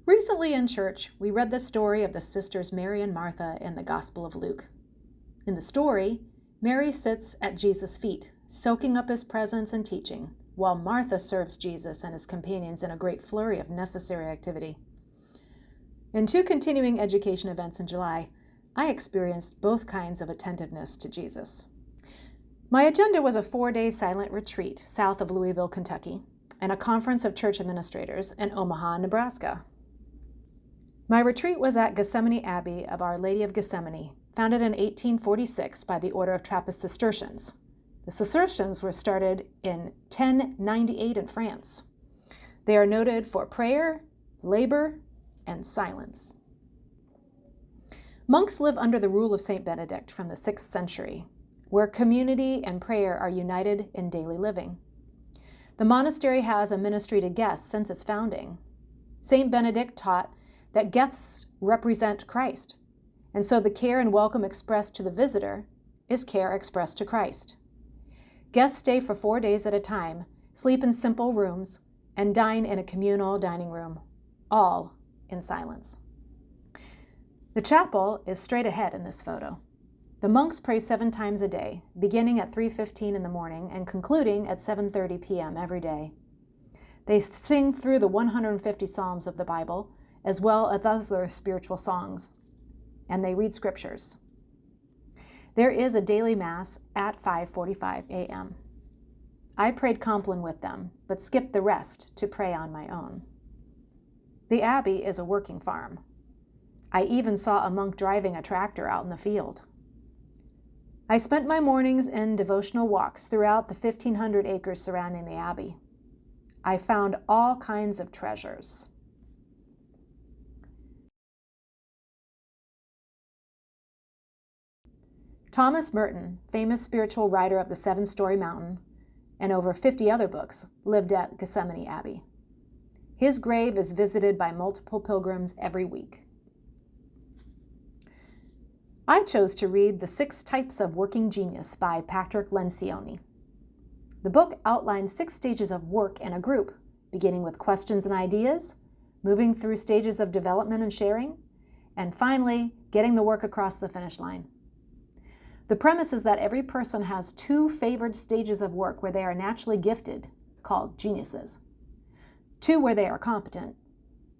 Recently in church, we read the story of the sisters Mary and Martha in the Gospel of Luke. In the story, Mary sits at Jesus' feet, soaking up his presence and teaching, while Martha serves Jesus and his companions in a great flurry of necessary activity. In 2 continuing education events in July, I experienced both kinds of attentiveness to Jesus. My agenda was a 4-day silent retreat south of Louisville, Kentucky, and a conference of church administrators in Omaha, Nebraska. My retreat was at Gethsemani Abbey of Our Lady of Gethsemani, founded in 1846 by the Order of Trappist Cistercians. The Cistercians were started in 1098 in France. They are noted for prayer, labor, and silence. Monks live under the rule of Saint Benedict from the 6th century, where community and prayer are united in daily living. The monastery has a ministry to guests since its founding. Saint Benedict taught that guests represent Christ, and so the care and welcome expressed to the visitor is care expressed to Christ. Guests stay for 4 days at a time, sleep in simple rooms, and dine in a communal dining room, all in silence. The chapel is straight ahead in this photo. The monks pray 7 times a day, beginning at 3:15 in the morning and concluding at 7:30 p.m. every day. They sing through the 150 Psalms of the Bible, as well as other spiritual songs, and they read scriptures. There is a daily Mass at 5:45 a.m. I prayed Compline with them, but skipped the rest to pray on my own. The Abbey is a working farm. I even saw a monk driving a tractor out in the field. I spent my mornings in devotional walks throughout the 1,500 acres surrounding the Abbey. I found all kinds of treasures. Thomas Merton, famous spiritual writer of the 7-Story Mountain, and over 50 other books, lived at Gethsemani Abbey. His grave is visited by multiple pilgrims every week. I chose to read The 6 Types of Working Genius by Patrick Lencioni. The book outlines 6 stages of work in a group, beginning with questions and ideas, moving through stages of development and sharing, and finally, getting the work across the finish line. The premise is that every person has 2 favored stages of work where they are naturally gifted, called geniuses, 2 where they are competent,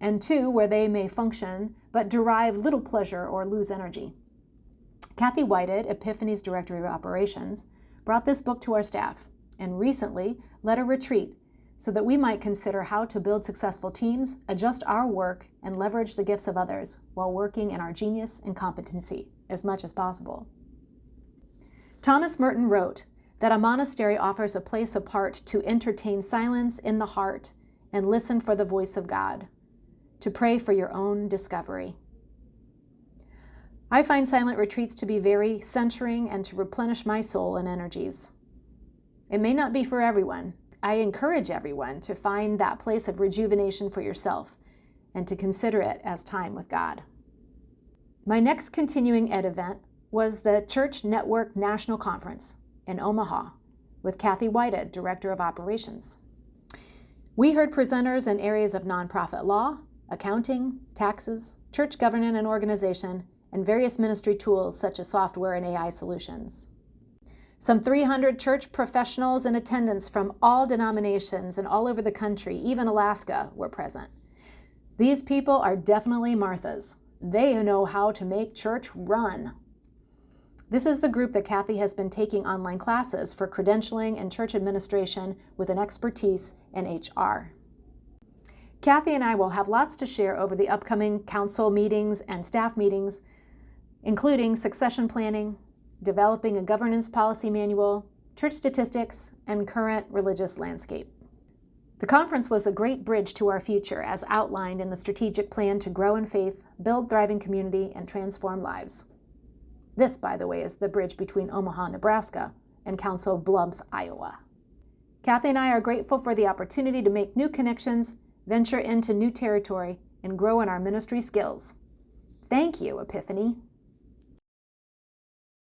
and 2 where they may function but derive little pleasure or lose energy. Kathy Whited, Epiphany's Director of Operations, brought this book to our staff and recently led a retreat so that we might consider how to build successful teams, adjust our work, and leverage the gifts of others while working in our genius and competency as much as possible. Thomas Merton wrote that a monastery offers a place apart to entertain silence in the heart and listen for the voice of God, to pray for your own discovery. I find silent retreats to be very centering and to replenish my soul and energies. It may not be for everyone. I encourage everyone to find that place of rejuvenation for yourself and to consider it as time with God. My next continuing ed event was the Church Network National Conference in Omaha with Kathy Whited, Director of Operations. We heard presenters in areas of nonprofit law, accounting, taxes, church governance and organization, and various ministry tools such as software and AI solutions. Some 300 church professionals in attendance from all denominations and all over the country, even Alaska, were present. These people are definitely Marthas. They know how to make church run. This is the group that Kathy has been taking online classes for credentialing and church administration with an expertise in HR. Kathy and I will have lots to share over the upcoming council meetings and staff meetings, including succession planning, developing a governance policy manual, church statistics, and current religious landscape. The conference was a great bridge to our future as outlined in the strategic plan to grow in faith, build thriving community, and transform lives. This, by the way, is the bridge between Omaha, Nebraska, and Council Bluffs, Iowa. Kathy and I are grateful for the opportunity to make new connections, venture into new territory, and grow in our ministry skills. Thank you, Epiphany.